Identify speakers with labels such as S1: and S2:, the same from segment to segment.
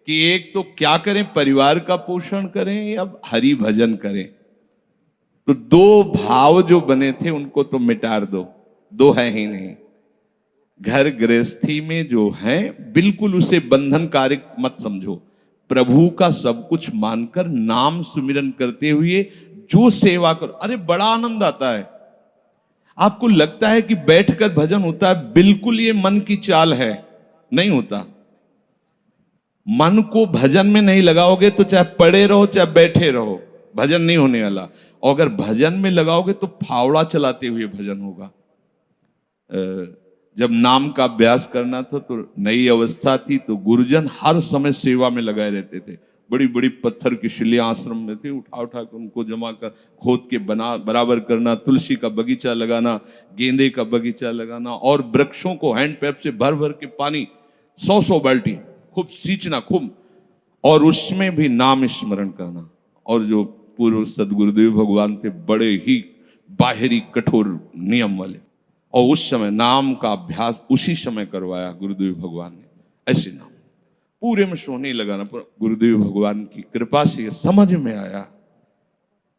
S1: कि एक तो क्या करें, परिवार का पोषण करें या हरि भजन करें। तो दो भाव जो बने थे उनको तो मिटा दो, दो है ही नहीं। घर गृहस्थी में जो है बिल्कुल उसे बंधनकारक मत समझो। प्रभु का सब कुछ मानकर नाम सुमिरन करते हुए जो सेवा करो, अरे बड़ा आनंद आता है। आपको लगता है कि बैठकर भजन होता है, बिल्कुल ये मन की चाल है, नहीं होता। मन को भजन में नहीं लगाओगे तो चाहे पड़े रहो चाहे बैठे रहो, भजन नहीं होने वाला। और अगर भजन में लगाओगे तो फावड़ा चलाते हुए भजन होगा। जब नाम का अभ्यास करना था तो नई अवस्था थी, तो गुरुजन हर समय सेवा में लगाए रहते थे। बड़ी बड़ी पत्थर की शिलियां आश्रम में थी, उठा उठा कर उनको जमा कर खोद के बना बराबर करना, तुलसी का बगीचा लगाना, गेंदे का बगीचा लगाना, और वृक्षों को हैंड पैप से भर भर के पानी 100 बाल्टी खूब सींचना खूब, और उसमें भी नाम स्मरण करना। और जो पूर्व सदगुरुदेव भगवान थे, बड़े ही बाहरी कठोर नियम वाले, और उस समय नाम का अभ्यास उसी समय करवाया गुरुदेव भगवान ने। ऐसे नाम पूरे में सोने लगाना, गुरुदेव भगवान की कृपा से समझ में आया।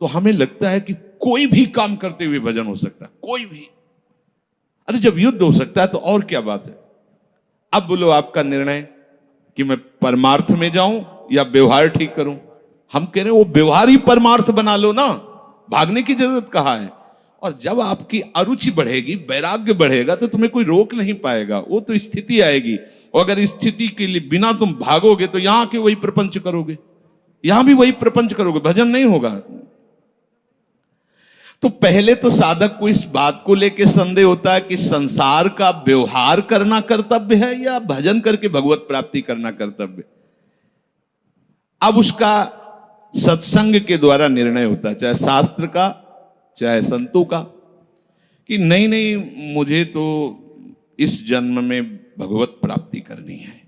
S1: तो हमें लगता है कि कोई भी काम करते हुए भजन हो सकता है, कोई भी। अरे जब युद्ध हो सकता है तो और क्या बात है। अब बोलो आपका निर्णय कि मैं परमार्थ में जाऊं या व्यवहार ठीक करूं। हम कह रहे हैं वो व्यवहार ही परमार्थ बना लो ना, भागने की जरूरत कहाँ है। और जब आपकी अरुचि बढ़ेगी, वैराग्य बढ़ेगा, तो तुम्हें कोई रोक नहीं पाएगा। वो तो स्थिति आएगी, और अगर स्थिति के लिए बिना तुम भागोगे तो यहां के वही प्रपंच करोगे, यहां भी वही प्रपंच करोगे, भजन नहीं होगा। तो पहले तो साधक को इस बात को लेकर संदेह होता है कि संसार का व्यवहार करना कर्तव्य है या भजन करके भगवत प्राप्ति करना कर्तव्य। अब उसका सत्संग के द्वारा निर्णय होता है, चाहे शास्त्र का चाहे संतों का, कि नहीं नहीं मुझे तो इस जन्म में भगवत प्राप्ति करनी है।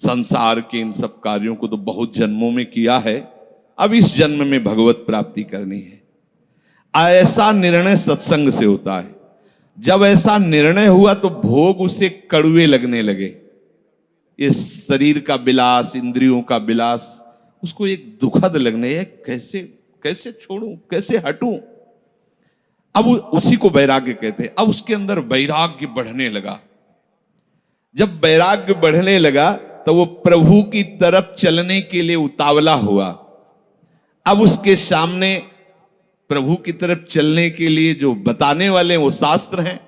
S1: संसार के इन सब कार्यों को तो बहुत जन्मों में किया है, अब इस जन्म में भगवत प्राप्ति करनी है। ऐसा निर्णय सत्संग से होता है। जब ऐसा निर्णय हुआ तो भोग उसे कड़वे लगने लगे। ये शरीर का विलास, इंद्रियों का विलास उसको एक दुखद लगने है, कैसे कैसे छोड़ूं, कैसे हटूं। अब उसी को वैराग्य कहते हैं। अब उसके अंदर वैराग्य बढ़ने लगा। जब वैराग्य बढ़ने लगा तो वो प्रभु की तरफ चलने के लिए उतावला हुआ। अब उसके सामने प्रभु की तरफ चलने के लिए जो बताने वाले वो शास्त्र हैं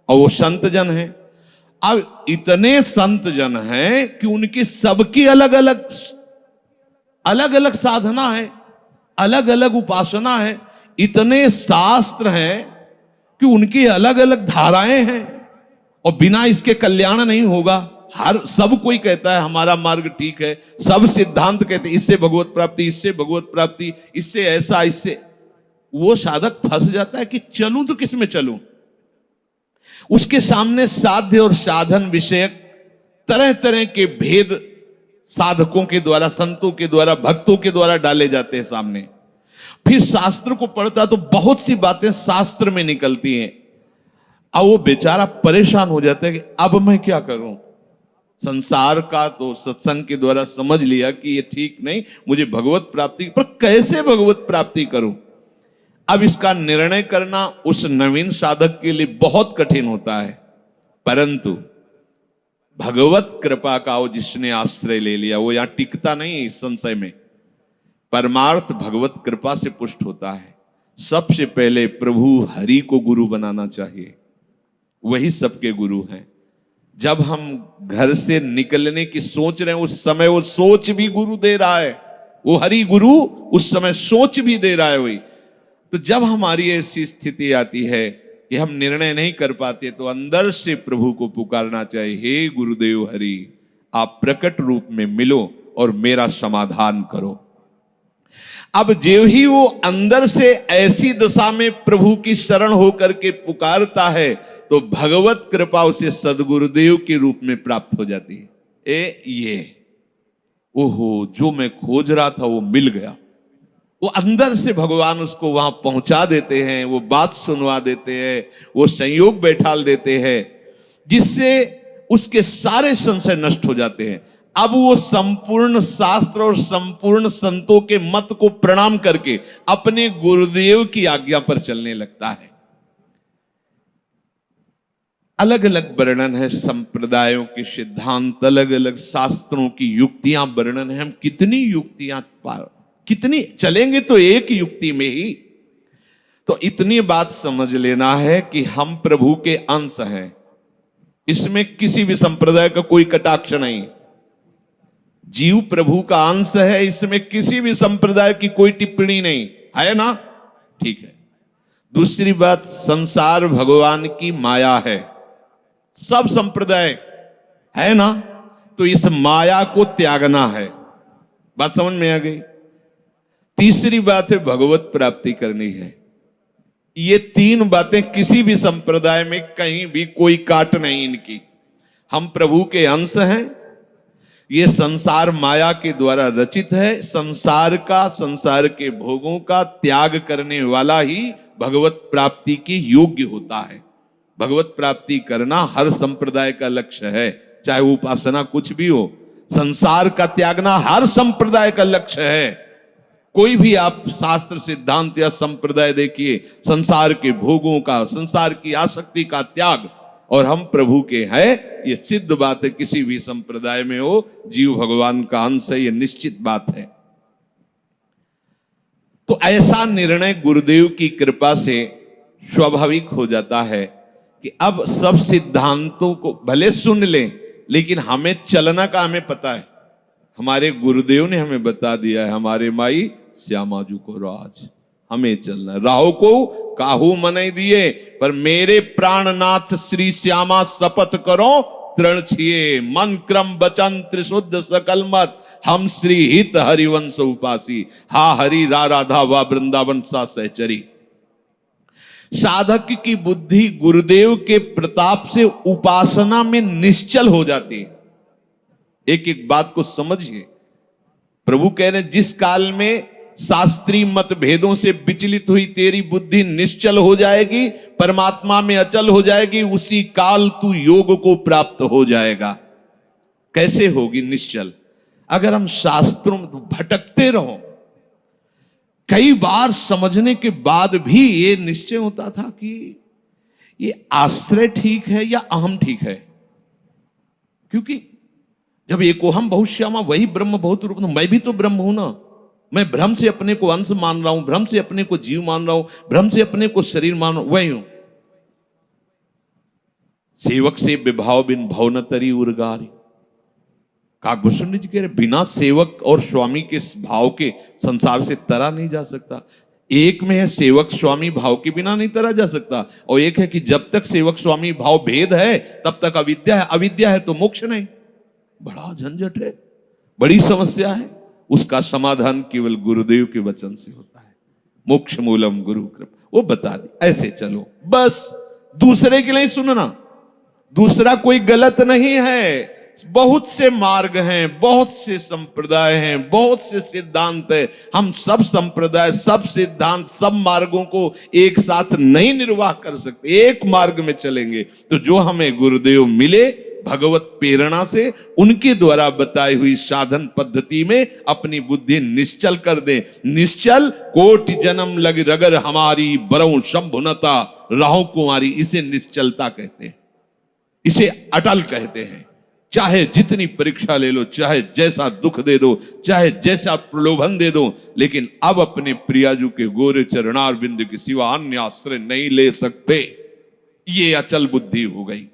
S1: और वो संत जन हैं। अब इतने संत जन हैं कि उनकी सबकी अलग अलग साधना है, अलग अलग उपासना है। इतने शास्त्र हैं कि उनकी अलग अलग धाराएं हैं, और बिना इसके कल्याण नहीं होगा। हर सब कोई कहता है हमारा मार्ग ठीक है, सब सिद्धांत कहते हैं इससे भगवत प्राप्ति, इससे भगवत प्राप्ति, इससे ऐसा, इससे। वो साधक फंस जाता है कि चलूं तो किस में चलूं। उसके सामने साध्य और साधन विषयक तरह तरह के भेद साधकों के द्वारा, संतों के द्वारा, भक्तों के द्वारा डाले जाते हैं सामने। फिर शास्त्र को पढ़ता तो बहुत सी बातें शास्त्र में निकलती हैं, और वो बेचारा परेशान हो जाता है कि अब मैं क्या करूं। संसार का तो सत्संग के द्वारा समझ लिया कि ये ठीक नहीं, मुझे भगवत प्राप्ति, पर कैसे भगवत प्राप्ति करूं। अब इसका निर्णय करना उस नवीन साधक के लिए बहुत कठिन होता है। परंतु भगवत कृपा का वो जिसने आश्रय ले लिया वो यहां टिकता नहीं इस संशय में। परमार्थ भगवत कृपा से पुष्ट होता है। सबसे पहले प्रभु हरि को गुरु बनाना चाहिए, वही सबके गुरु हैं। जब हम घर से निकलने की सोच रहे हैं उस समय वो सोच भी गुरु दे रहा है, वो हरि गुरु उस समय सोच भी दे रहा है वही। तो जब हमारी ऐसी स्थिति आती है कि हम निर्णय नहीं कर पाते तो अंदर से प्रभु को पुकारना चाहिए, हे गुरुदेव हरि, आप प्रकट रूप में मिलो और मेरा समाधान करो। अब जो ही वो अंदर से ऐसी दशा में प्रभु की शरण होकर के पुकारता है तो भगवत कृपा उसे सदगुरुदेव के रूप में प्राप्त हो जाती है। ये ओहो, जो मैं खोज रहा था वो मिल गया। वो अंदर से भगवान उसको वहां पहुंचा देते हैं, वो बात सुनवा देते हैं, वो संयोग बैठाल देते हैं, जिससे उसके सारे संशय नष्ट हो जाते हैं। अब वो संपूर्ण शास्त्र और संपूर्ण संतों के मत को प्रणाम करके अपने गुरुदेव की आज्ञा पर चलने लगता है। अलग अलग वर्णन है संप्रदायों के सिद्धांत, अलग अलग शास्त्रों की युक्तियां वर्णन है। हम कितनी युक्तियां कितनी चलेंगे तो एक युक्ति में ही। तो इतनी बात समझ लेना है कि हम प्रभु के अंश हैं, इसमें किसी भी संप्रदाय का कोई कटाक्ष नहीं। जीव प्रभु का अंश है, इसमें किसी भी संप्रदाय की कोई टिप्पणी नहीं है ना, ठीक है। दूसरी बात, संसार भगवान की माया है, सब संप्रदाय है ना, तो इस माया को त्यागना है। बात समझ में आ गई। तीसरी बात है भगवत प्राप्ति करनी है। ये तीन बातें किसी भी संप्रदाय में कहीं भी कोई काट नहीं इनकी। हम प्रभु के अंश हैं, ये संसार माया के द्वारा रचित है। संसार का, संसार के भोगों का त्याग करने वाला ही भगवत प्राप्ति के योग्य होता है। भगवत प्राप्ति करना हर संप्रदाय का लक्ष्य है, चाहे वो उपासना कुछ भी हो। संसार का त्यागना हर संप्रदाय का लक्ष्य है। कोई भी आप शास्त्र सिद्धांत या संप्रदाय देखिए, संसार के भोगों का, संसार की आसक्ति का त्याग, और हम प्रभु के हैं, ये सिद्ध बात है। किसी भी संप्रदाय में हो, जीव भगवान का अंश है, ये निश्चित बात है। तो ऐसा निर्णय गुरुदेव की कृपा से स्वाभाविक हो जाता है कि अब सब सिद्धांतों को भले सुन लें, लेकिन हमें चलना का हमें पता है। हमारे गुरुदेव ने हमें बता दिया है, हमारे माई श्यामाजू को राज, हमें चलना। राहु को काहू मने दिए, पर मेरे प्राणनाथ श्री श्यामा शपथ करो तृण छिए, मन क्रम वचन त्रिशुद्ध सकल मत, हम श्री हित हरिवंश उपासी, हा हरि रा राधा वा वृंदावन सा सहचरी। साधक की बुद्धि गुरुदेव के प्रताप से उपासना में निश्चल हो जाती है। एक एक बात को समझिए। प्रभु कह रहे, जिस काल में शास्त्रीय मत भेदों से विचलित हुई तेरी बुद्धि निश्चल हो जाएगी, परमात्मा में अचल हो जाएगी, उसी काल तू योग को प्राप्त हो जाएगा। कैसे होगी निश्चल? अगर हम शास्त्रों में भटकते रहो, कई बार समझने के बाद भी ये निश्चय होता था कि ये आश्रय ठीक है या अहम ठीक है। क्योंकि जब एकोहम बहुश्यामा वही ब्रह्म बहुत रूप, मैं भी तो ब्रह्म हूं ना। मैं भ्रम से अपने को अंश मान रहा हूं, भ्रम से अपने को जीव मान रहा हूं, भ्रम से अपने को शरीर मान रहा हूं, वही हूं। सेवक से विभाव बिन भाव न तरी उर्गारी। काकभूषण जी कह रहे, बिना सेवक और स्वामी के भाव के संसार से तरा नहीं जा सकता। एक में है सेवक स्वामी भाव के बिना नहीं तरा जा सकता, और एक है कि जब तक सेवक स्वामी भाव भेद है तब तक अविद्या है, अविद्या है तो मोक्ष नहीं। बड़ा झंझट है, बड़ी समस्या है। उसका समाधान केवल गुरुदेव के वचन से होता है। मोक्ष मूलम गुरु कृपा, वो बता दी, ऐसे चलो बस। दूसरे के लिए सुनना, दूसरा कोई गलत नहीं है। बहुत से मार्ग हैं, बहुत से संप्रदाय हैं, बहुत से सिद्धांत हैं। हम सब संप्रदाय, सब सिद्धांत, सब मार्गों को एक साथ नहीं निर्वाह कर सकते। एक मार्ग में चलेंगे तो जो हमें गुरुदेव मिले भगवत प्रेरणा से, उनके द्वारा बताई हुई साधन पद्धति में अपनी बुद्धि निश्चल कर दे। निश्चल कोटि जन्म लग रगर हमारी, बरऊ शंभुनता राहु कुमारी, इसे निश्चलता कहते हैं, इसे अटल कहते हैं। चाहे जितनी परीक्षा ले लो, चाहे जैसा दुख दे दो, चाहे जैसा प्रलोभन दे दो, लेकिन अब अपने प्रियाजू के गोरे चरणार बिंदु के सिवा अन्य आश्रय नहीं ले सकते। ये अचल बुद्धि हो गई।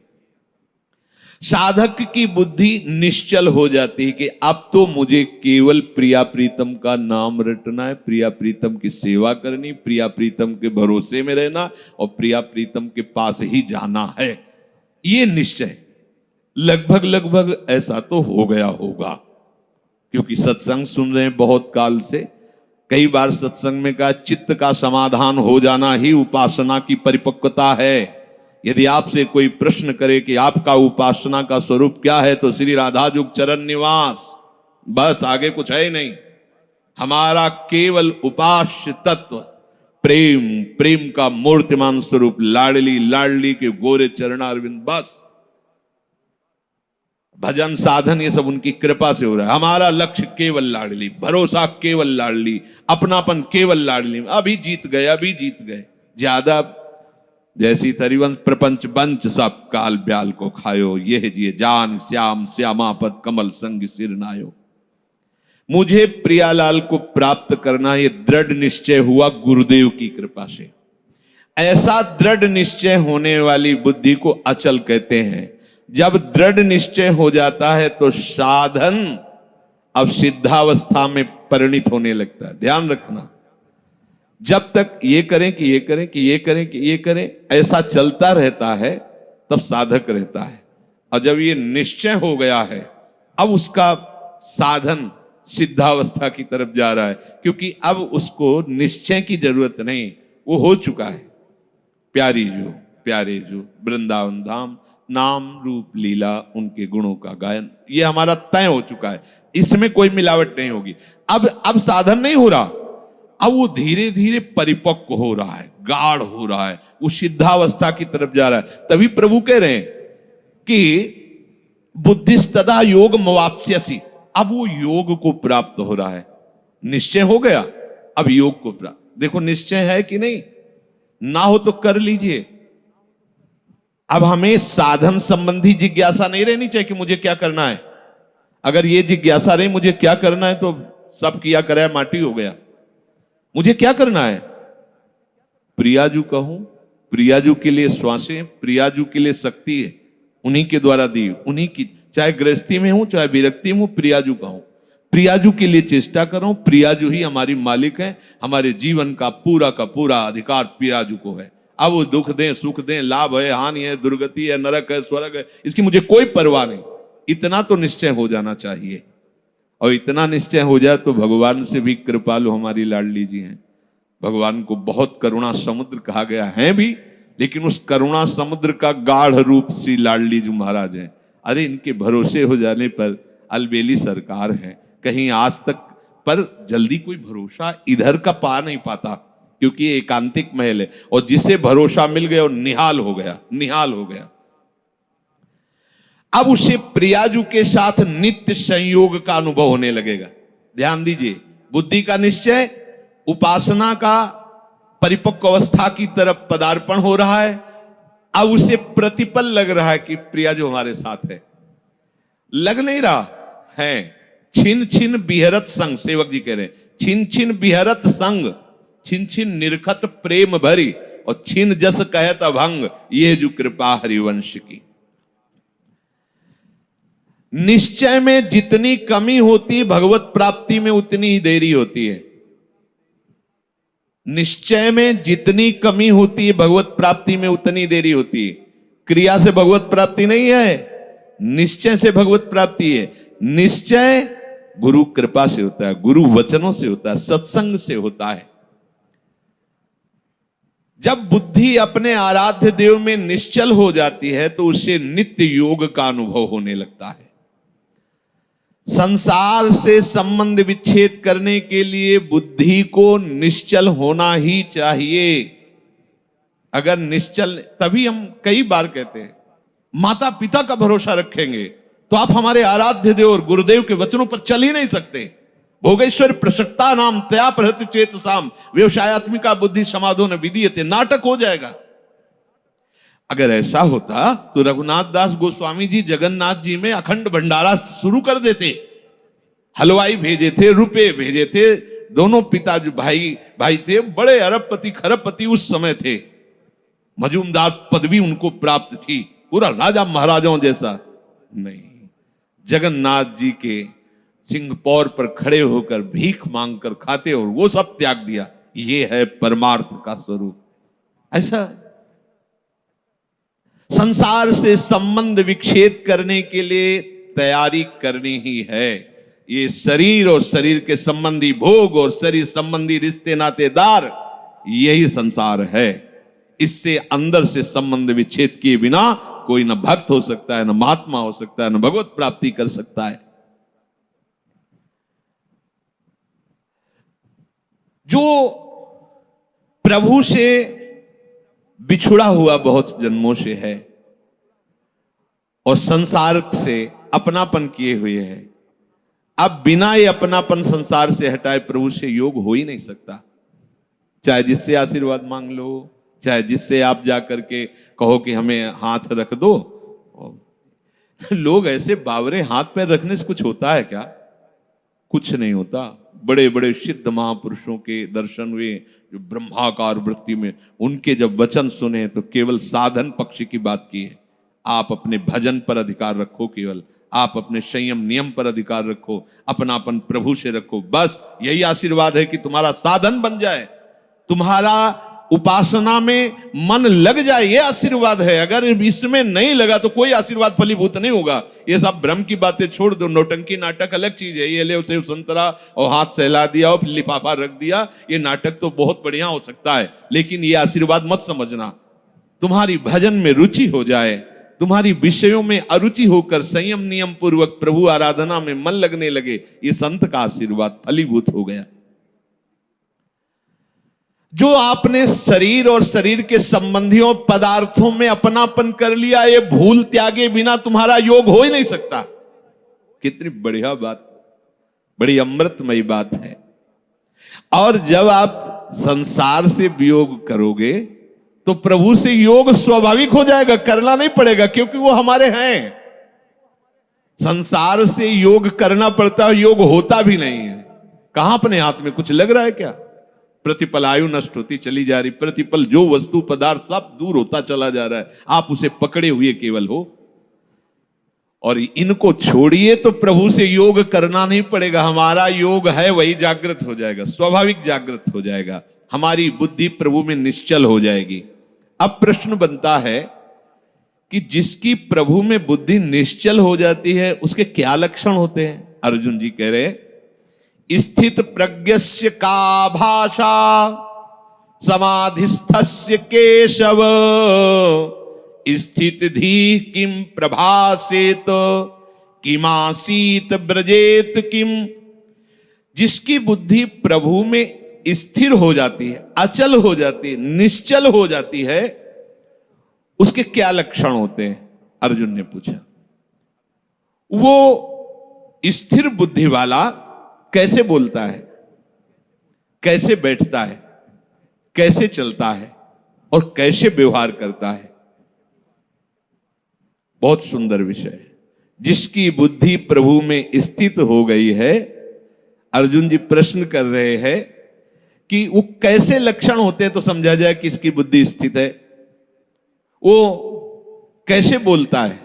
S1: साधक की बुद्धि निश्चल हो जाती है कि अब तो मुझे केवल प्रिया प्रीतम का नाम रटना है, प्रिया प्रीतम की सेवा करनी, प्रिया प्रीतम के भरोसे में रहना, और प्रिया प्रीतम के पास ही जाना है। ये निश्चय लगभग लगभग ऐसा तो हो गया होगा, क्योंकि सत्संग सुन रहे हैं बहुत काल से। कई बार सत्संग में कहा, चित्त का समाधान हो जाना ही उपासना की परिपक्वता है। यदि आपसे कोई प्रश्न करे कि आपका उपासना का स्वरूप क्या है, तो श्री राधाजुग चरण निवास, बस, आगे कुछ है ही नहीं। हमारा केवल उपास्य तत्व प्रेम, प्रेम का मूर्तिमान स्वरूप लाडली, लाडली के गोरे चरणारविंद, बस। भजन साधन ये सब उनकी कृपा से हो रहा है। हमारा लक्ष्य केवल लाडली, भरोसा केवल लाडली, अपनापन केवल लाडली। अभी जीत गए, अभी जीत गए। ज्यादा जैसी तरिवंश प्रपंच बंच सब काल ब्याल को खायो, यह जिए जान श्याम श्यामापद कमल संग सिर नायो। मुझे प्रियालाल को प्राप्त करना ये दृढ़ निश्चय हुआ गुरुदेव की कृपा से। ऐसा दृढ़ निश्चय होने वाली बुद्धि को अचल कहते हैं। जब दृढ़ निश्चय हो जाता है तो साधन अब सिद्धावस्था में परिणित होने लगता है। ध्यान रखना, जब तक ये करें कि ये करें कि ये करें कि ये करें ऐसा चलता रहता है तब साधक रहता है। और जब ये निश्चय हो गया है अब उसका साधन सिद्धावस्था की तरफ जा रहा है, क्योंकि अब उसको निश्चय की जरूरत नहीं, वो हो चुका है। प्यारी जो प्यारे जो वृंदावन धाम, नाम रूप लीला उनके गुणों का गायन, ये हमारा तय हो चुका है। इसमें कोई मिलावट नहीं होगी। अब साधन नहीं हो रहा, अब वो धीरे धीरे परिपक्व हो रहा है, गाढ़ हो रहा है, वो सिद्धावस्था की तरफ जा रहा है। तभी प्रभु कह रहे हैं कि बुद्धिस्तदा योग मवाप्स्यसि, अब वो योग को प्राप्त हो रहा है। निश्चय हो गया, अब योग को प्राप्त। देखो निश्चय है कि नहीं, ना हो तो कर लीजिए। अब हमें साधन संबंधी जिज्ञासा नहीं रहनी चाहिए कि मुझे क्या करना है। अगर ये जिज्ञासा रही मुझे क्या करना है तो सब किया कराया माटी हो गया। मुझे क्या करना है, प्रियाजू कहूं, प्रियाजू के लिए श्वासें, प्रियाजू के लिए शक्ति है, उन्हीं के द्वारा दी, उन्हीं की, चाहे गृहस्थी में हूं चाहे विरक्ति में हूं, प्रियाजू कहूं, प्रियाजू के लिए चेष्टा करो। प्रियाजू ही हमारी मालिक है, हमारे जीवन का पूरा अधिकार प्रियाजू को है। अब वो दुख दें सुख दें, लाभ है हानि है, दुर्गति है, नरक है स्वर्ग है, इसकी मुझे कोई परवाह नहीं। इतना तो निश्चय हो जाना चाहिए। और इतना निश्चय हो जाए तो भगवान से भी कृपालु हमारी लाडली जी हैं। भगवान को बहुत करुणा समुद्र कहा गया है भी, लेकिन उस करुणा समुद्र का गाढ़ रूप श्री लाडली जी महाराज हैं। अरे इनके भरोसे हो जाने पर अलबेली सरकार है, कहीं आज तक पर जल्दी कोई भरोसा इधर का पा नहीं पाता, क्योंकि ये एकांतिक महल है। और जिसे भरोसा मिल गया वो निहाल हो गया, निहाल हो गया। अब उसे प्रियाजू के साथ नित्य संयोग का अनुभव होने लगेगा। ध्यान दीजिए, बुद्धि का निश्चय, उपासना का परिपक्व अवस्था की तरफ पदार्पण हो रहा है। अब उसे प्रतिपल लग रहा है कि प्रियाजू हमारे साथ है। लग नहीं रहा है, छिन छिन बिहरत संग, सेवक जी कह रहे हैं, छिन छिन बिहरत संग, छिन छिन निरखत प्रेम भरी, और छिन जस कहत अभंग, ये जो कृपा हरिवंश की। निश्चय में जितनी कमी होती भगवत प्राप्ति में उतनी ही देरी होती है। निश्चय में जितनी कमी होती है भगवत प्राप्ति में उतनी देरी होती है। क्रिया से भगवत प्राप्ति नहीं है, निश्चय से भगवत प्राप्ति है। निश्चय गुरु कृपा से होता है, गुरु वचनों से होता है, सत्संग से होता है। जब बुद्धि अपने आराध्य देव में निश्चल हो जाती है तो उसे नित्य योग का अनुभव होने लगता है। संसार से संबंध विच्छेद करने के लिए बुद्धि को निश्चल होना ही चाहिए। अगर निश्चल, तभी हम कई बार कहते हैं माता पिता का भरोसा रखेंगे तो आप हमारे आराध्य देव और गुरुदेव के वचनों पर चल ही नहीं सकते। भोगेश्वर प्रसक्ता नाम तया प्रहत चेत साम व्यवसायत्मिका बुद्धि समाधो न विधीयते, नाटक हो जाएगा। अगर ऐसा होता तो रघुनाथ दास गोस्वामी जी जगन्नाथ जी में अखंड भंडारा शुरू कर देते। हलवाई भेजे थे, रुपए भेजे थे, दोनों पिता जो भाई थे बड़े अरबपति खरबपति उस समय थे। मजूमदार पदवी उनको प्राप्त थी, पूरा राजा महाराजाओं जैसा नहीं। जगन्नाथ जी के सिंहपौर पर खड़े होकर भीख मांगकर खाते और वो सब त्याग दिया। ये है परमार्थ का स्वरूप। ऐसा संसार से संबंध विच्छेद करने के लिए तैयारी करनी ही है। ये शरीर और शरीर के संबंधी भोग और शरीर संबंधी रिश्ते नातेदार, यही संसार है। इससे अंदर से संबंध विच्छेद किए बिना कोई न भक्त हो सकता है, न महात्मा हो सकता है, न भगवत प्राप्ति कर सकता है। जो प्रभु से बिछुड़ा हुआ बहुत जन्मों से है और संसार से अपनापन किए हुए है। अब बिना ये अपनापन संसार से हटाए प्रभु से योग हो ही नहीं सकता। चाहे जिससे आशीर्वाद मांग लो, चाहे जिससे आप जाकर के कहो कि हमें हाथ रख दो। लोग ऐसे बावरे हाथ पैर रखने से कुछ होता है क्या? कुछ नहीं होता। बड़े बड़े सिद्ध महापुरुषों के दर्शन हुए जो ब्रह्माकार वृत्ति में, उनके जब वचन सुने तो केवल साधन पक्ष की बात की है। आप अपने भजन पर अधिकार रखो, केवल आप अपने संयम नियम पर अधिकार रखो, अपनापन प्रभु से रखो, बस यही आशीर्वाद है कि तुम्हारा साधन बन जाए, तुम्हारा उपासना में मन लग जाए, ये आशीर्वाद है। अगर इसमें नहीं लगा तो कोई आशीर्वाद फलीभूत नहीं होगा। ये सब भ्रम की बातें छोड़ दो। नौटंकी नाटक अलग चीज है। ये ले सेव संतरा और हाथ सहला दिया और लिफाफा रख दिया, ये नाटक तो बहुत बढ़िया हो सकता है, लेकिन ये आशीर्वाद मत समझना। तुम्हारी भजन में रुचि हो जाए, तुम्हारी विषयों में अरुचि होकर संयम नियम पूर्वक प्रभु आराधना में मन लगने लगे, ये संत का आशीर्वाद फलीभूत हो गया। जो आपने शरीर और शरीर के संबंधियों पदार्थों में अपनापन कर लिया, ये भूल त्यागे बिना तुम्हारा योग हो ही नहीं सकता। कितनी बढ़िया बात, बड़ी अमृतमयी बात है। और जब आप संसार से वियोग करोगे तो प्रभु से योग स्वाभाविक हो जाएगा, करना नहीं पड़ेगा, क्योंकि वो हमारे हैं। संसार से योग करना पड़ता है, योग होता भी नहीं है। कहां अपने हाथ में कुछ लग रहा है क्या? प्रतिपल आयु नष्ट होती चली जा रही, प्रतिपल जो वस्तु पदार्थ सब दूर होता चला जा रहा है, आप उसे पकड़े हुए केवल हो। और इनको छोड़िए तो प्रभु से योग करना नहीं पड़ेगा। हमारा योग है वही जागृत हो जाएगा, स्वाभाविक जागृत हो जाएगा। हमारी बुद्धि प्रभु में निश्चल हो जाएगी। अब प्रश्न बनता है कि जिसकी प्रभु में बुद्धि निश्चल हो जाती है उसके क्या लक्षण होते हैं? अर्जुन जी कह रहे, स्थित प्रज्ञस्य का भाषा समाधिस्थस्य केशव, स्थित धी किम प्रभासेत किमासीत ब्रजेत किम। जिसकी बुद्धि प्रभु में स्थिर हो जाती है, अचल हो जाती है, निश्चल हो जाती है, उसके क्या लक्षण होते हैं? अर्जुन ने पूछा। वो स्थिर बुद्धि वाला कैसे बोलता है, कैसे बैठता है, कैसे चलता है और कैसे व्यवहार करता है? बहुत सुंदर विषय है। जिसकी बुद्धि प्रभु में स्थित हो गई है, अर्जुन जी प्रश्न कर रहे हैं कि वो कैसे लक्षण होते हैं तो समझा जाए कि इसकी बुद्धि स्थित है। वो कैसे बोलता है,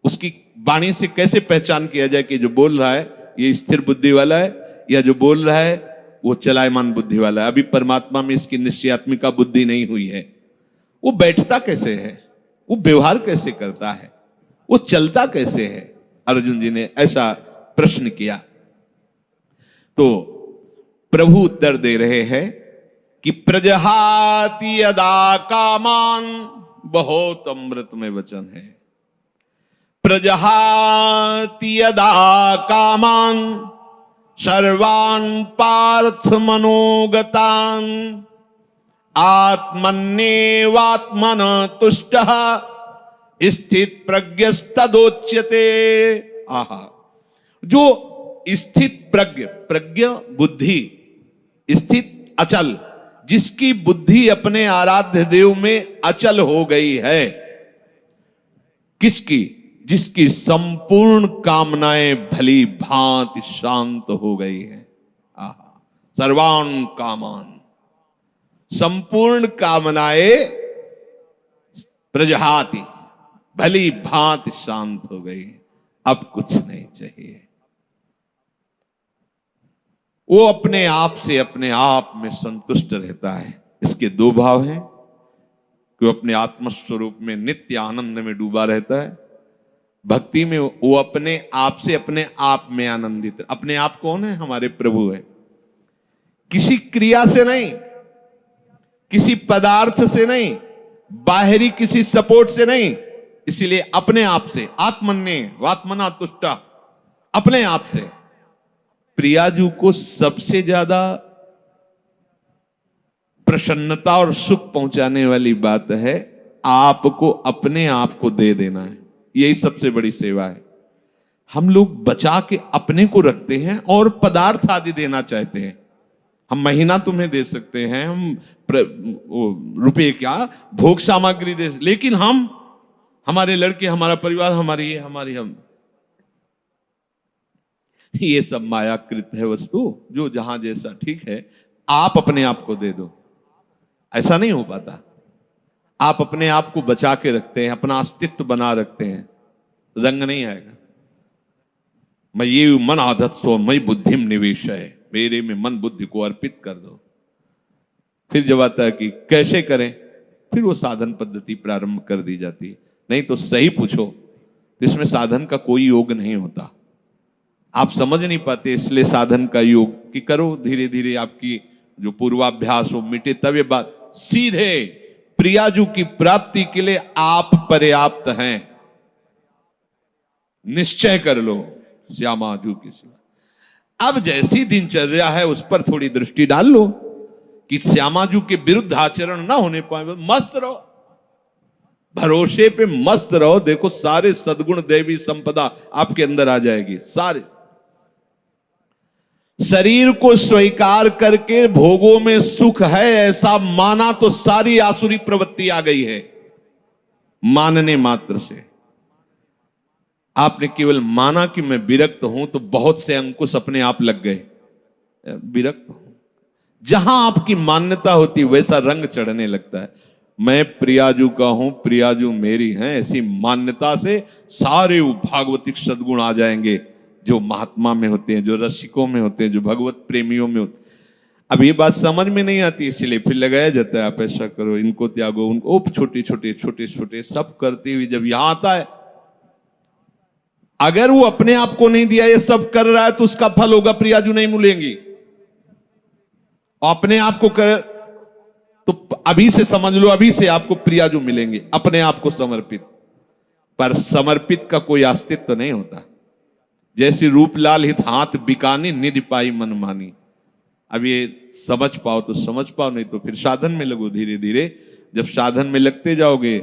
S1: उसकी वाणी से कैसे पहचान किया जाए कि जो बोल रहा है ये स्थिर बुद्धि वाला है, या जो बोल रहा है वो चलायमान बुद्धि वाला है। अभी परमात्मा में इसकी निश्चयात्मिका बुद्धि नहीं हुई है। वो बैठता कैसे है, वो व्यवहार कैसे करता है, वो चलता कैसे है? अर्जुन जी ने ऐसा प्रश्न किया तो प्रभु उत्तर दे रहे हैं कि प्रजहाति यदा कामान, बहुत अमृत में वचन है। प्रजहाति यदा कामान सर्वान् पार्थ मनोगतान् आत्मन्येवात्मन तुष्टः स्थित प्रज्ञस्तदोच्यते। आहा, जो स्थित प्रज्ञ बुद्धि, स्थित अचल, जिसकी बुद्धि अपने आराध्य देव में अचल हो गई है। किसकी? जिसकी संपूर्ण कामनाएं भली भांति शांत हो गई है। आहा, सर्वान कामान, संपूर्ण कामनाएं प्रजहाति, भली भांति शांत हो गई, अब कुछ नहीं चाहिए। वो अपने आप से अपने आप में संतुष्ट रहता है। इसके दो भाव हैं कि वो अपने आत्मस्वरूप में नित्य आनंद में डूबा रहता है। भक्ति में वो अपने आप से अपने आप में आनंदित। अपने आप कौन है? हमारे प्रभु है। किसी क्रिया से नहीं, किसी पदार्थ से नहीं, बाहरी किसी सपोर्ट से नहीं, इसीलिए अपने आप से, आत्मन्य वात्मना तुष्टा, अपने आप से। प्रियाजू को सबसे ज्यादा प्रसन्नता और सुख पहुंचाने वाली बात है आपको अपने आप को दे देना है। यही सबसे बड़ी सेवा है। हम लोग बचा के अपने को रखते हैं और पदार्थ आदि देना चाहते हैं। हम महीना तुम्हें दे सकते हैं, हम रुपए क्या भोग सामग्री दे, लेकिन हम, हमारे लड़के, हमारा परिवार, हमारी ये, हमारी हम, ये सब मायाकृत है वस्तु, जो जहां जैसा ठीक है आप अपने आप को दे दो। ऐसा नहीं हो पाता। आप अपने आप को बचा के रखते हैं, अपना अस्तित्व बना रखते हैं, रंग नहीं आएगा। मैं ये मन आदत सो मई बुद्धिम निवेश है, मेरे में मन बुद्धि को अर्पित कर दो। फिर जब आता है कि कैसे करें, फिर वो साधन पद्धति प्रारंभ कर दी जाती है। नहीं तो सही पूछो तो इसमें साधन का कोई योग नहीं होता। आप समझ नहीं पाते, इसलिए साधन का योग कि करो, धीरे धीरे आपकी जो पूर्वाभ्यास हो मिटे, तब ये बात सीधे प्रियाजू की प्राप्ति के लिए आप पर्याप्त हैं। निश्चय कर लो श्यामाजू के सिवा। अब जैसी दिनचर्या है उस पर थोड़ी दृष्टि डाल लो कि श्यामाजू के विरुद्ध आचरण ना होने पाए। मस्त रहो, भरोसे पे मस्त रहो। देखो सारे सद्गुण दैवी संपदा आपके अंदर आ जाएगी। सारे शरीर को स्वीकार करके भोगों में सुख है ऐसा माना तो सारी आसुरी प्रवृत्ति आ गई है। मानने मात्र से आपने केवल माना कि मैं विरक्त हूं तो बहुत से अंकुश अपने आप लग गए। विरक्त हूं, जहां आपकी मान्यता होती वैसा रंग चढ़ने लगता है। मैं प्रियाजू का हूं, प्रियाजू मेरी हैं, ऐसी मान्यता से सारे भागवतिक सद्गुण आ जाएंगे जो महात्मा में होते हैं, जो रसिकों में होते हैं, जो भगवत प्रेमियों में होते हैं। अब ये बात समझ में नहीं आती, इसलिए फिर लगाया जाता है आप ऐसा करो, इनको त्यागो, उनको, छोटे छोटे छोटे छोटे सब करते हुए जब यहां आता है, अगर वो अपने आप को नहीं दिया, ये सब कर रहा है तो उसका फल होगा प्रियाजू नहीं मिलेंगी। अपने आप को कर तो अभी से समझ लो, अभी से आपको प्रियाजू मिलेंगे, अपने आप को समर्पित। पर समर्पित का कोई अस्तित्व नहीं होता। जैसे रूपलाल हित हाथ बिकानी, निधि पाई मन मानी। अब ये समझ पाओ तो समझ पाओ, नहीं तो फिर साधन में लगो। धीरे धीरे जब साधन में लगते जाओगे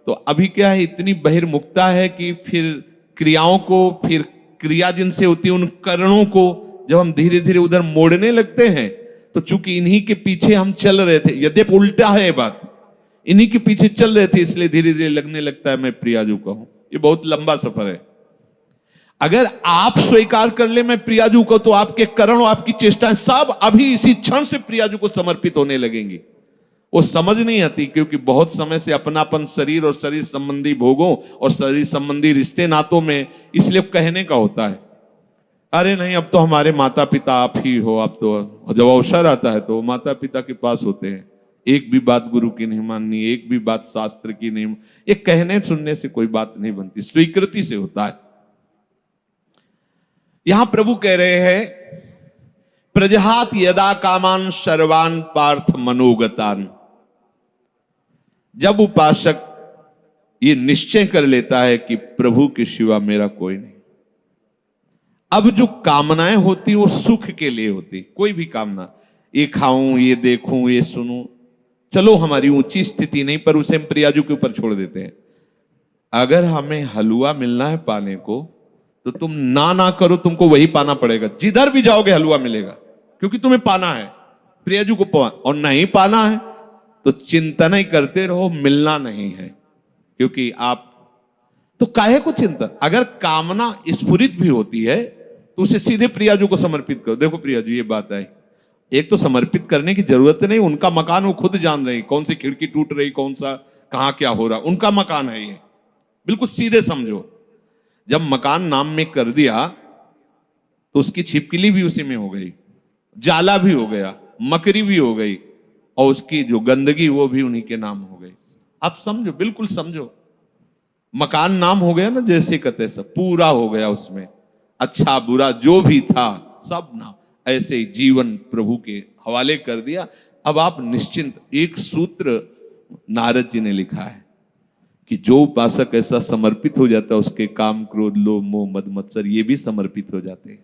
S1: तो अभी क्या है, इतनी बहिर्मुखता है कि फिर क्रियाओं को, फिर क्रिया जिनसे होती है उन करणों को जब हम धीरे धीरे उधर मोड़ने लगते हैं, तो चूंकि इन्हीं के पीछे हम चल रहे थे, यद्यपि उल्टा है ये बात, इन्हीं के पीछे चल रहे थे, इसलिए धीरे धीरे लगने लगता है मैं प्रियाजू का हूं। ये बहुत लंबा सफर है। अगर आप स्वीकार कर ले मैं प्रियाजू को, तो आपके करण और आपकी चेष्टाएं सब अभी इसी क्षण से प्रियाजू को समर्पित होने लगेंगी। वो समझ नहीं आती, क्योंकि बहुत समय से अपनापन शरीर और शरीर संबंधी भोगों और शरीर संबंधी रिश्ते नातों में, इसलिए कहने का होता है अरे नहीं अब तो हमारे माता पिता आप ही हो। अब तो जब अवसर आता है तो माता पिता के पास होते हैं। एक भी बात गुरु की नहीं माननी, एक भी बात शास्त्र की नहीं। ये कहने सुनने से कोई बात नहीं बनती, स्वीकृति से होता है। यहां प्रभु कह रहे हैं प्रजहात यदा कामान सर्वान पार्थ मनोगतान। जब उपासक ये निश्चय कर लेता है कि प्रभु के सिवा मेरा कोई नहीं। अब जो कामनाएं होती वो सुख के लिए होती। कोई भी कामना, ये खाऊं, ये देखूं, ये सुनूं, चलो हमारी ऊंची स्थिति नहीं, पर उसे हम प्रियाजू के ऊपर छोड़ देते हैं। अगर हमें हलवा मिलना है पाने को, तो तुम ना करो, तुमको वही पाना पड़ेगा। जिधर भी जाओगे हलवा मिलेगा, क्योंकि तुम्हें पाना है प्रियाजू को। और नहीं पाना है तो चिंतन ही करते रहो, मिलना नहीं है। क्योंकि आप तो काहे को चिंतन, अगर कामना स्फुरित भी होती है तो उसे सीधे प्रियाजू को समर्पित करो। देखो प्रियाजू ये बात है, एक तो समर्पित करने की जरूरत नहीं, उनका मकान वो खुद जान रहे, कौन सी खिड़की टूट रही, कौन सा कहां क्या हो रहा, उनका मकान है ये। बिल्कुल सीधे समझो। जब मकान नाम में कर दिया तो उसकी छिपकली भी उसी में हो गई, जाला भी हो गया, मकरी भी हो गई, और उसकी जो गंदगी वो भी उन्हीं के नाम हो गई। आप समझो, बिल्कुल समझो। मकान नाम हो गया ना, जैसे कहते सब पूरा हो गया, उसमें अच्छा बुरा जो भी था सब नाम। ऐसे ही जीवन प्रभु के हवाले कर दिया। अब आप निश्चिंत। एक सूत्र नारद जी ने लिखा है कि जो उपासक ऐसा समर्पित हो जाता है, उसके काम क्रोध लोभ मोह मद मत्सर ये भी समर्पित हो जाते हैं।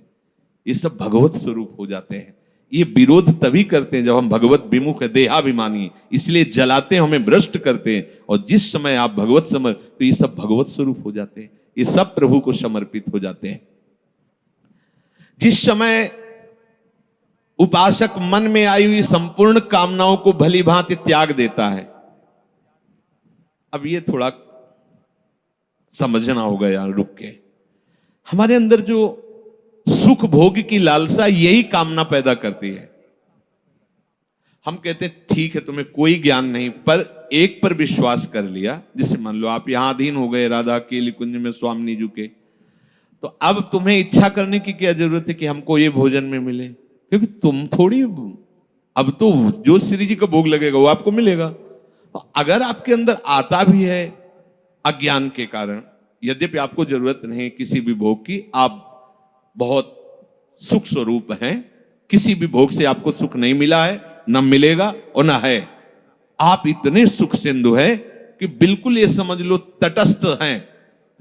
S1: ये सब भगवत स्वरूप हो जाते हैं। ये विरोध तभी करते हैं जब हम भगवत विमुख है, देहाभिमानी, इसलिए जलाते हैं, हमें भ्रष्ट करते हैं। और जिस समय आप भगवत समझ, तो ये सब भगवत स्वरूप हो जाते हैं। ये सब प्रभु को समर्पित हो जाते हैं। जिस समय उपासक मन में आई हुई संपूर्ण कामनाओं को भली भांति त्याग देता है, अब ये थोड़ा समझना होगा यार रुक के, हमारे अंदर जो सुख भोग की लालसा यही कामना पैदा करती है। हम कहते हैं ठीक है तुम्हें कोई ज्ञान नहीं, पर एक पर विश्वास कर लिया, जैसे मान लो आप यहां अधीन हो गए राधा केली कुंज में स्वामी जी के, तो अब तुम्हें इच्छा करने की क्या जरूरत है कि हमको ये भोजन में मिले, क्योंकि तुम थोड़ी, अब तो जो श्री जी का भोग लगेगा वो आपको मिलेगा। तो अगर आपके अंदर आता भी है अज्ञान के कारण, यद्यपि आपको जरूरत नहीं किसी भी भोग की, आप बहुत सुख स्वरूप हैं, किसी भी भोग से आपको सुख नहीं मिला है, न मिलेगा और न है, आप इतने सुख सिंधु है कि बिल्कुल ये समझ लो तटस्थ हैं।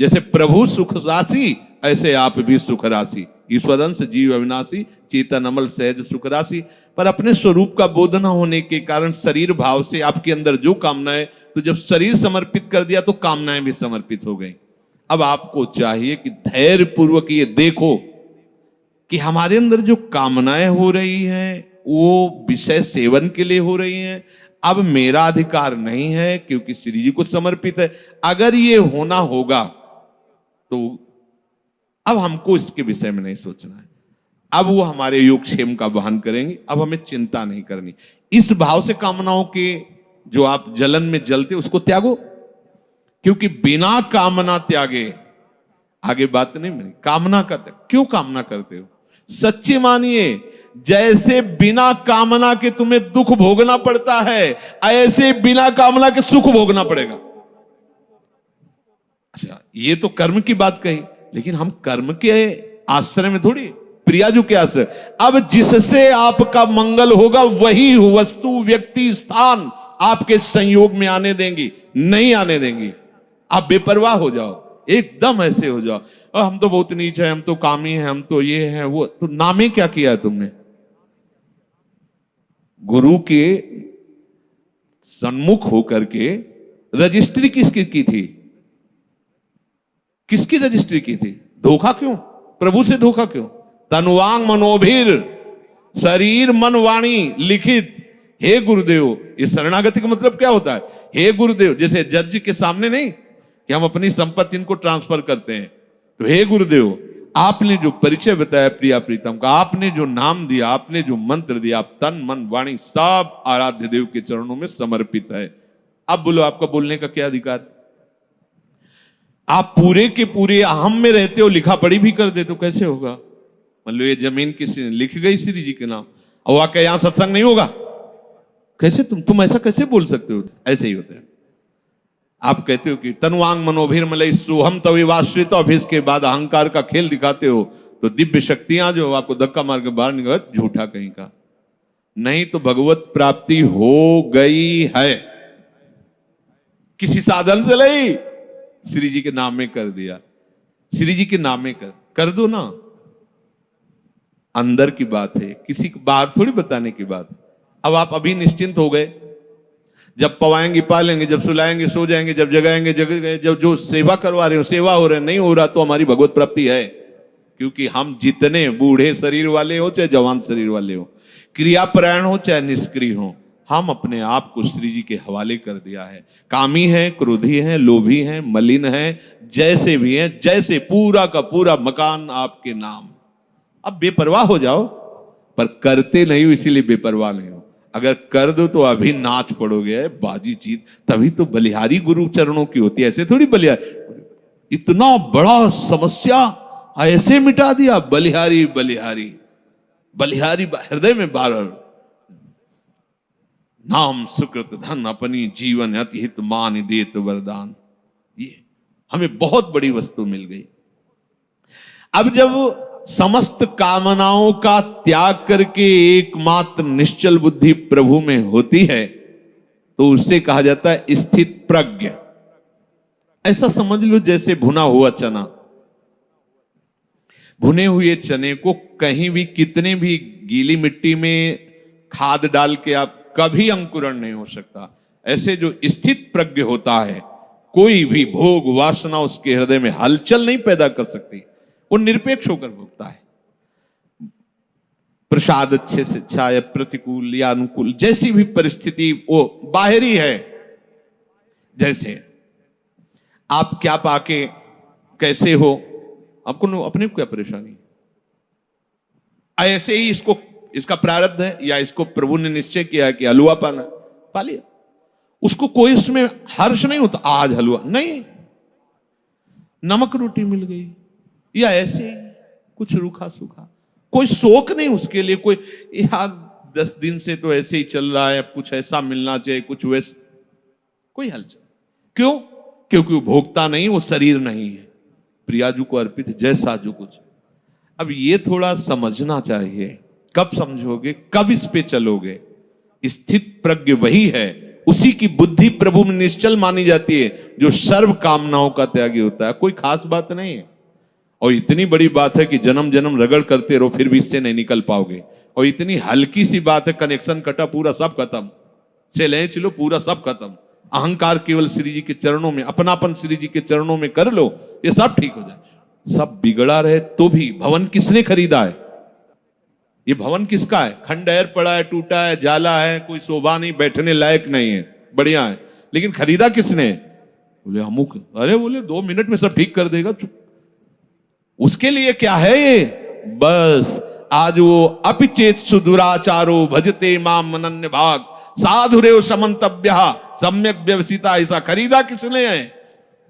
S1: जैसे प्रभु सुख राशि ऐसे आप भी सुख राशि, ईश्वरंश जीव अविनाशी चेतन अमल सहज सुख राशि। पर अपने स्वरूप का बोध न होने के कारण शरीर भाव से आपके अंदर जो कामनाएं, तो जब शरीर समर्पित कर दिया तो कामनाएं भी समर्पित हो गई। अब आपको चाहिए कि धैर्य पूर्वक ये देखो कि हमारे अंदर जो कामनाएं हो रही हैं वो विषय सेवन के लिए हो रही हैं। अब मेरा अधिकार नहीं है क्योंकि श्री जी को समर्पित है। अगर ये होना होगा तो अब हमको इसके विषय में नहीं सोचना है, अब वो हमारे योगक्षेम का वहन करेंगे, अब हमें चिंता नहीं करनी। इस भाव से कामनाओं के जो आप जलन में जलते उसको त्यागो, क्योंकि बिना कामना त्यागे, आगे बात नहीं मिली, कामना का त्याग। क्यों कामना करते हो? सच्ची मानिए, जैसे बिना कामना के तुम्हें दुख भोगना पड़ता है, ऐसे बिना कामना के सुख भोगना पड़ेगा। अच्छा, ये तो कर्म की बात कही, लेकिन हम कर्म के आश्रय में थोड़ी, प्रियाजू के आश्रय। अब जिससे आपका मंगल होगा वही वस्तु व्यक्ति स्थान आपके संयोग में आने देंगी, नहीं आने देंगी। आप बेपरवाह हो जाओ, एकदम ऐसे हो जाओ, और हम तो बहुत नीच है, हम तो कामी हैं, हम तो ये हैं वो, तो नामे क्या किया है तुमने? गुरु के सन्मुख होकर के रजिस्ट्री किसकी की थी? किसकी रजिस्ट्री की थी? धोखा क्यों? प्रभु से धोखा क्यों? तनुवांग मनोभीर, शरीर मन वाणी लिखित, हे गुरुदेव। ये शरणागति का मतलब क्या होता है? हे गुरुदेव, जैसे जज के सामने नहीं कि हम अपनी संपत्ति इनको ट्रांसफर करते हैं, तो हे गुरुदेव आपने जो परिचय बताया प्रिया प्रीतम का, आपने जो नाम दिया, आपने जो मंत्र दिया, आप तन मन वाणी सब आराध्य देव के चरणों में समर्पित है। अब बोलो आपका बोलने का क्या अधिकार? आप पूरे के पूरे अहम में रहते हो, लिखा पढ़ी भी कर देते हो, कैसे होगा? मान लो ये जमीन किसी ने लिख गई श्री जी के नाम, और वाकई यहां सत्संग नहीं होगा, कैसे तुम ऐसा कैसे बोल सकते हो? ऐसे ही होता है। आप कहते हो कि तनुवांग मनोभीर मलई सोहम तविवाश्रित, और फिर इसके बाद अहंकार का खेल दिखाते हो, तो दिव्य शक्तियां जो आपको धक्का मार के बाहर निकल, झूठा कहीं का। नहीं तो भगवत प्राप्ति हो गई है, किसी साधन से नहीं, श्री जी के नाम में कर दिया। श्री जी के नाम में कर दो ना, अंदर की बात है, किसी को बाहर थोड़ी बताने की बात। अब आप अभी निश्चिंत हो गए, जब पवाएंगे पालेंगे, जब सुलाएंगे सो जाएंगे, जब जगाएंगे जग गए, जब जो सेवा करवा रहे हो सेवा हो रहे, नहीं हो रहा तो हमारी भगवत प्राप्ति है। क्योंकि हम जितने बूढ़े शरीर वाले हो चाहे जवान शरीर वाले हो, क्रियापरायण हो चाहे निष्क्रिय हो, हम अपने आप को श्री जी के हवाले कर दिया है। कामी है, क्रोधी है, लोभी है, मलिन है, जैसे भी है, जैसे पूरा का पूरा मकान आपके नाम। अब बेपरवाह हो जाओ, पर करते नहीं हो इसीलिए बेपरवाह नहीं हो। अगर कर दो तो अभी नाच पड़ोगे, बाजी जीत, तभी तो बलिहारी गुरु चरणों की होती है, ऐसे थोड़ी बलिहारी। इतना बड़ा समस्या ऐसे मिटा दिया, बलिहारी बलिहारी बलिहारी हृदय में बार नाम सुकृत धन अपनी जीवन अति हित मान देत वरदान। ये हमें बहुत बड़ी वस्तु मिल गई। अब जब समस्त कामनाओं का त्याग करके एकमात्र निश्चल बुद्धि प्रभु में होती है, तो उसे कहा जाता है स्थित प्रज्ञ। ऐसा समझ लो जैसे भुना हुआ चना, भुने हुए चने को कहीं भी कितने भी गीली मिट्टी में खाद डाल के आप कभी अंकुरण नहीं हो सकता। ऐसे जो स्थित प्रज्ञ होता है कोई भी भोग वासना उसके हृदय में हलचल नहीं पैदा कर सकती। वो निरपेक्ष होकर भोगता है। प्रसाद अच्छे से अच्छा या प्रतिकूल या अनुकूल, जैसी भी परिस्थिति वो बाहरी है। जैसे आप क्या पाके कैसे हो, आपको अपने को क्या परेशानी, ऐसे ही इसका प्रारब्ध है या इसको प्रभु ने निश्चय किया है कि हलवा पाना, पा लिया। उसको कोई उसमें हर्ष नहीं होता आज हलवा नहीं, नमक रोटी मिल गई या ऐसे ही कुछ रूखा सूखा, कोई शोक नहीं उसके लिए। कोई यार 10 दिन से तो ऐसे ही चल रहा है, कुछ ऐसा मिलना चाहिए, कुछ वैसा, कोई हलचल। क्यों? क्योंकि वो भोगता नहीं, वो शरीर नहीं है, प्रियाजू को अर्पित जैसा जो कुछ। अब ये थोड़ा समझना चाहिए। कब समझोगे, कब इस पे चलोगे? स्थित प्रज्ञ वही है, उसी की बुद्धि प्रभु में निश्चल मानी जाती है, जो सर्व कामनाओं का त्यागी होता है। कोई खास बात नहीं है। और इतनी बड़ी बात है कि जन्म जन्म रगड़ करते रहो फिर भी इससे नहीं निकल पाओगे। और इतनी हल्की सी बात है, कनेक्शन कटा पूरा सब खत्म, से ले चलो पूरा सब खत्म। अहंकार केवल श्री जी के चरणों में, अपनापन श्री जी के चरणों में कर लो, ये सब ठीक हो जाए। सब बिगड़ा रहे तो भी भवन किसने खरीदा है? ये भवन किसका है? खंडहर पड़ा है, टूटा है, जाला है, कोई शोभा नहीं, बैठने लायक नहीं है, बढ़िया है, लेकिन खरीदा किसने? बोले अमुक। अरे बोले 2 मिनट में सब ठीक कर देगा। उसके लिए क्या है ये? बस आज वो अपिचेत सुदुराचारो भजते माम अनन्य भाग साधुरेव समन्तव्य सम्यक व्यवसिता। ऐसा खरीदा किसने है?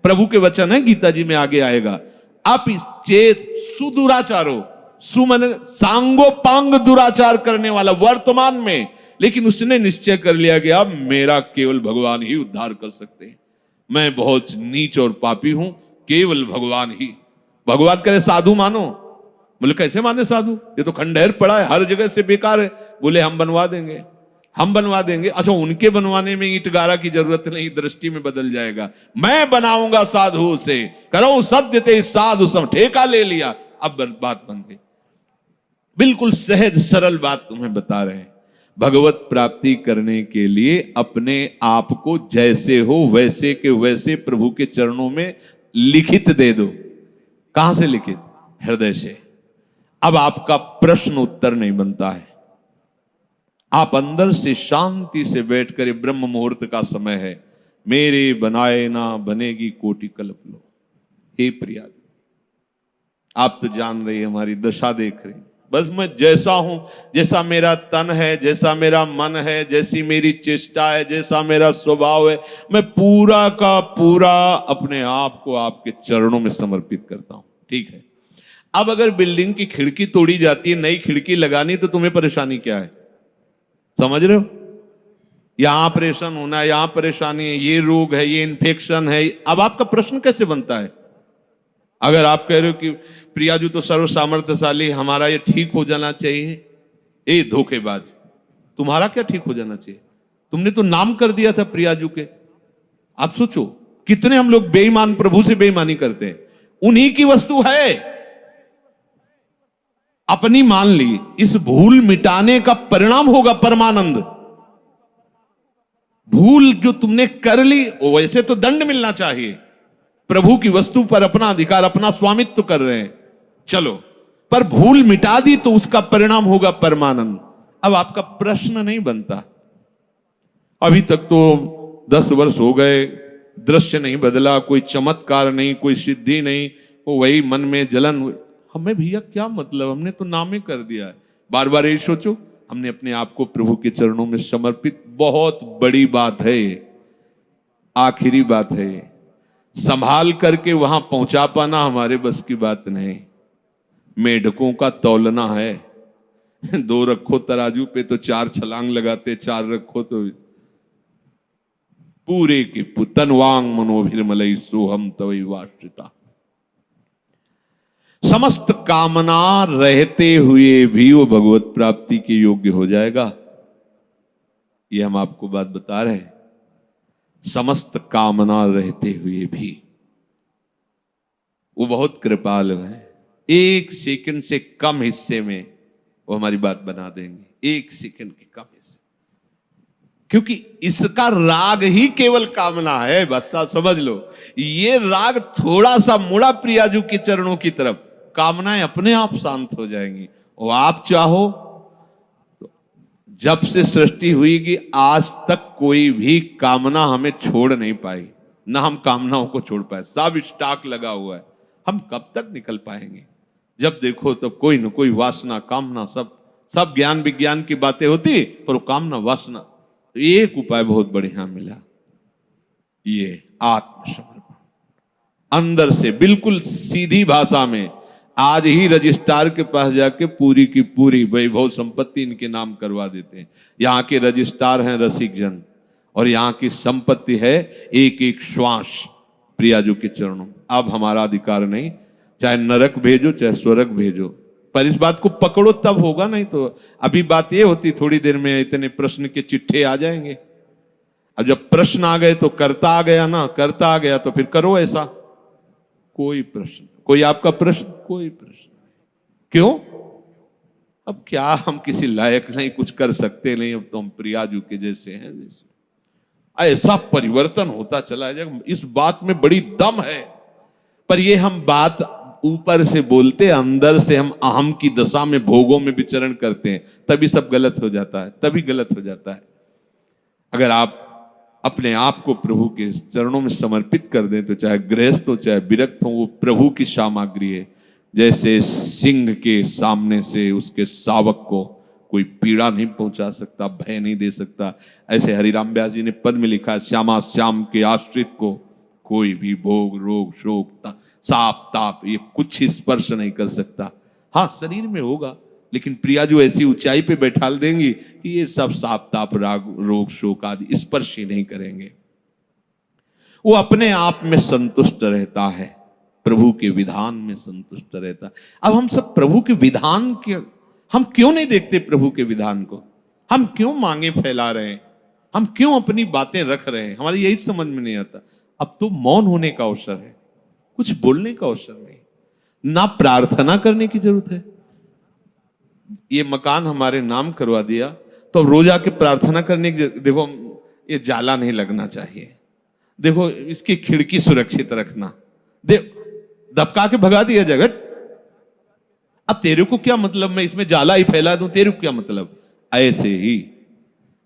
S1: प्रभु के वचन है, गीता जी में आगे आएगा। अपिचेत सुदुराचारो, सुमन सांगोपांग दुराचार करने वाला वर्तमान में, लेकिन उसने निश्चय कर लिया कि अब मेरा केवल भगवान ही उद्धार कर सकते हैं, मैं बहुत नीच और पापी हूं, केवल भगवान ही। भगवान करे साधु मानो। बोले कैसे माने साधु, ये तो खंडहर पड़ा है, हर जगह से बेकार है। बोले हम बनवा देंगे, हम बनवा देंगे। अच्छा, उनके बनवाने में ईंट गारा की जरूरत नहीं, दृष्टि में बदल जाएगा। मैं बनाऊंगा साधु से, करो सत्य ते साधु सम, ठेका ले लिया, अब बात बन गई। बिल्कुल सहज सरल बात तुम्हें बता रहे हैं। भगवत प्राप्ति करने के लिए अपने आप को जैसे हो वैसे के वैसे प्रभु के चरणों में लिखित दे दो। कहां से लिखित? हृदय से। अब आपका प्रश्न उत्तर नहीं बनता है, आप अंदर से शांति से बैठकर, ब्रह्म मुहूर्त का समय है, मेरे बनाए ना बनेगी कोटि कल्प लो। हे प्रिया, आप तो जान रही है, हमारी दशा देख रही, बस मैं जैसा हूं, जैसा मेरा तन है, जैसा मेरा मन है, जैसी मेरी चेष्टा है, जैसा मेरा स्वभाव है, मैं पूरा का पूरा अपने आप को आपके चरणों में समर्पित करता हूं। ठीक है, अब अगर बिल्डिंग की खिड़की तोड़ी जाती है, नई खिड़की लगानी, तो तुम्हें परेशानी क्या है? समझ रहे हो? यहां ऑपरेशन होना है, यहां परेशानी है, ये रोग है, ये इन्फेक्शन है। अब आपका प्रश्न कैसे बनता है? अगर आप कह रहे हो कि प्रियाजू तो सर्व सामर्थ्यशाली, हमारा ये ठीक हो जाना चाहिए, ए धोखेबाज, तुम्हारा क्या ठीक हो जाना चाहिए? तुमने तो नाम कर दिया था प्रियाजू के। आप सोचो कितने हम लोग बेईमान, प्रभु से बेईमानी करते हैं। उन्हीं की वस्तु है, अपनी मान ली। इस भूल मिटाने का परिणाम होगा परमानंद। भूल जो तुमने कर ली, वैसे तो दंड मिलना चाहिए। प्रभु की वस्तु पर अपना अधिकार, अपना स्वामित्व कर रहे हैं, चलो, पर भूल मिटा दी तो उसका परिणाम होगा परमानंद। अब आपका प्रश्न नहीं बनता। अभी तक तो 10 वर्ष हो गए, दृश्य नहीं बदला, कोई चमत्कार नहीं, कोई सिद्धि नहीं, वो वही मन में जलन। हमें भैया क्या मतलब, हमने तो नामे कर दिया है। बार बार यही सोचो, हमने अपने आप को प्रभु के चरणों में समर्पित, बहुत बड़ी बात है, आखिरी बात है। संभाल करके वहां पहुंचा पाना हमारे बस की बात नहीं। मेढकों का तौलना है, 2 रखो तराजू पे तो 4 छलांग लगाते, 4 रखो तो पूरे के तनवांग मनोभिर्मलई सोहम तवई वाश्रिता। समस्त कामना रहते हुए भी वो भगवत प्राप्ति के योग्य हो जाएगा। ये हम आपको बात बता रहे हैं। समस्त कामना रहते हुए भी वो बहुत कृपाल है। 1 सेकंड से कम हिस्से में वो हमारी बात बना देंगे, 1 सेकंड के कम हिस्से। क्योंकि इसका राग ही केवल कामना है। बस आप समझ लो, ये राग थोड़ा सा मुड़ा प्रियाजू के चरणों की तरफ, कामनाएं अपने आप शांत हो जाएंगी। और आप चाहो तो जब से सृष्टि हुई कि आज तक कोई भी कामना हमें छोड़ नहीं पाई, ना हम कामनाओं को छोड़ पाए। सब स्टॉक लगा हुआ है, हम कब तक निकल पाएंगे? जब देखो तब कोई न कोई वासना कामना, सब ज्ञान विज्ञान की बातें होती, पर वो कामना वासना। तो एक उपाय बहुत बढ़िया मिला, ये आत्मसमर्पण। अंदर से बिल्कुल सीधी भाषा में आज ही रजिस्ट्रार के पास जाके पूरी की पूरी वैभव संपत्ति इनके नाम करवा देते हैं। यहाँ के रजिस्ट्रार हैं रसिक जन, और यहाँ की संपत्ति है एक एक श्वास प्रियाजू के चरणों। अब हमारा अधिकार नहीं, चाहे नरक भेजो चाहे स्वर्ग भेजो, पर इस बात को पकड़ो तब होगा, नहीं तो अभी बात ये होती थोड़ी देर में इतने प्रश्न के चिट्ठे आ जाएंगे। अब जब प्रश्न आ गए तो करता आ गया ना, करता आ गया तो फिर करो ऐसा। कोई प्रश्न, कोई आपका प्रश्न, कोई प्रश्न क्यों? अब क्या हम किसी लायक नहीं, कुछ कर सकते नहीं, अब तो हम प्रियाजू के जैसे हैं। जैसे ऐसा परिवर्तन होता चला जाएगा, इस बात में बड़ी दम है। पर ये हम बात ऊपर से बोलते, अंदर से हम अहम की दशा में भोगों में विचरण करते हैं, तभी सब गलत हो जाता है, तभी गलत हो जाता है। अगर आप अपने आप को प्रभु के चरणों में समर्पित कर दें, तो चाहे गृहस्थ हो चाहे विरक्त हो, वो प्रभु की सामग्री है। जैसे सिंह के सामने से उसके शावक को कोई पीड़ा नहीं पहुंचा सकता, भय नहीं दे सकता, ऐसे हरिराम व्यास जी ने पद में लिखा, श्यामा श्याम के आश्रित को कोई भी भोग रोग शोक साप ताप ये कुछ स्पर्श नहीं कर सकता। हाँ, शरीर में होगा, लेकिन प्रियाजू ऐसी ऊंचाई पे बैठाल देंगी कि ये सब साप ताप राग रोग शोक आदि स्पर्श ही नहीं करेंगे। वो अपने आप में संतुष्ट रहता है, प्रभु के विधान में संतुष्ट रहता है। अब हम सब प्रभु के विधान के, हम क्यों नहीं देखते प्रभु के विधान को? हम क्यों मांगे फैला रहे हैं? हम क्यों अपनी बातें रख रहे हैं? हमारी यही समझ में नहीं आता। अब तो मौन होने का अवसर है, कुछ बोलने का अवसर नहीं, ना प्रार्थना करने की जरूरत है। ये मकान हमारे नाम करवा दिया तो रोज आके प्रार्थना करने की, देखो ये जाला नहीं लगना चाहिए, देखो इसकी खिड़की सुरक्षित रखना, दबका के भगा दिया जाएगा। अब तेरे को क्या मतलब, मैं इसमें जाला ही फैला दूं, तेरे को क्या मतलब? ऐसे ही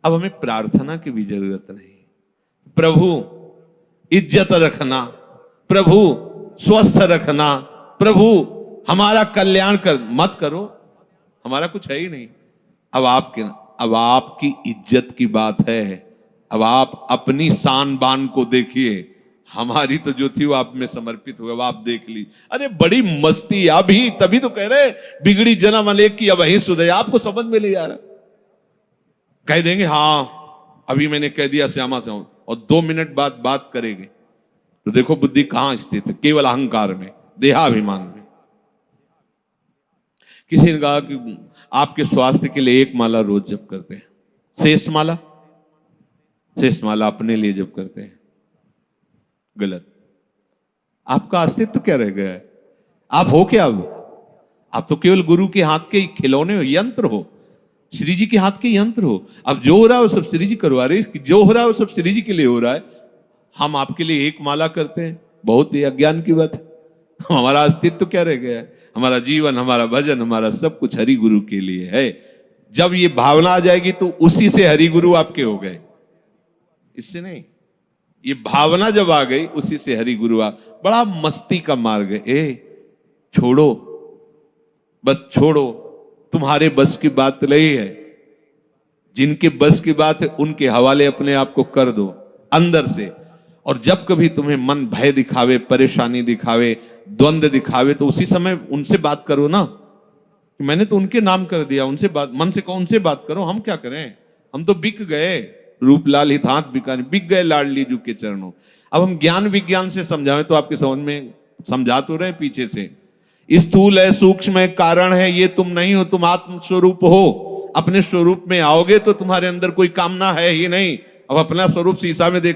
S1: अब हमें प्रार्थना की भी जरूरत नहीं। प्रभु इज्जत रखना, प्रभु स्वस्थ रखना, प्रभु हमारा कल्याण कर मत करो, हमारा कुछ है ही नहीं। अब आपकी इज्जत की बात है, अब आप अपनी शान बान को देखिए। हमारी तो जो थी वो आप में समर्पित हुआ, आप देख ली। अरे बड़ी मस्ती, अभी तभी तो कह रहे बिगड़ी जन्म अनेक की अब वही सुधे। आपको समझ में नहीं आ रहा, कह देंगे हाँ अभी मैंने कह दिया श्यामा से, और 2 मिनट बाद बात करेंगे तो देखो बुद्धि कहां स्थित है, केवल अहंकार में, देहाभिमान में। किसी ने कहा कि आपके स्वास्थ्य के लिए 1 माला रोज जप करते हैं, शेष माला अपने लिए जप करते हैं। गलत। आपका अस्तित्व क्या रह गया है? आप हो क्या? अब आप तो केवल गुरु के हाथ के खिलौने हो, यंत्र हो, श्री जी के हाथ के यंत्र हो। अब जो हो रहा है वो सब श्री जी करवा रहे, जो हो रहा है वो सब श्री जी के लिए हो रहा है। हम आपके लिए 1 माला करते हैं, बहुत ही अज्ञान की बात है। हमारा अस्तित्व क्या रह गया है? हमारा जीवन, हमारा भजन, हमारा सब कुछ हरि गुरु के लिए है। जब ये भावना आ जाएगी तो उसी से हरि गुरु आपके हो गए, इससे नहीं। ये भावना जब आ गई उसी से हरि गुरु आ। बड़ा मस्ती का मार्ग है। छोड़ो, बस छोड़ो, तुम्हारे बस की बात नहीं है। जिनके बस की बात है उनके हवाले अपने आप को कर दो अंदर से। और जब कभी तुम्हें मन भय दिखावे, परेशानी दिखावे, द्वंद्व दिखावे, तो उसी समय उनसे बात करो ना। मैंने तो उनके नाम कर दिया, उनसे बात, मन से कहो उनसे बात करो। हम क्या करें? हम तो बिक गए, रूपलाल हित हाथ बिकाने, बिक गए लाडली जू के चरणों। अब हम ज्ञान विज्ञान से समझावें तो आपके समझ में समझा तो रहे पीछे से। स्थूल है, सूक्ष्म है, कारण है, ये तुम नहीं हो, तुम आत्म स्वरूप हो। अपने स्वरूप में आओगे तो तुम्हारे अंदर कोई कामना है ही नहीं। अब अपना स्वरूप शीशा में देख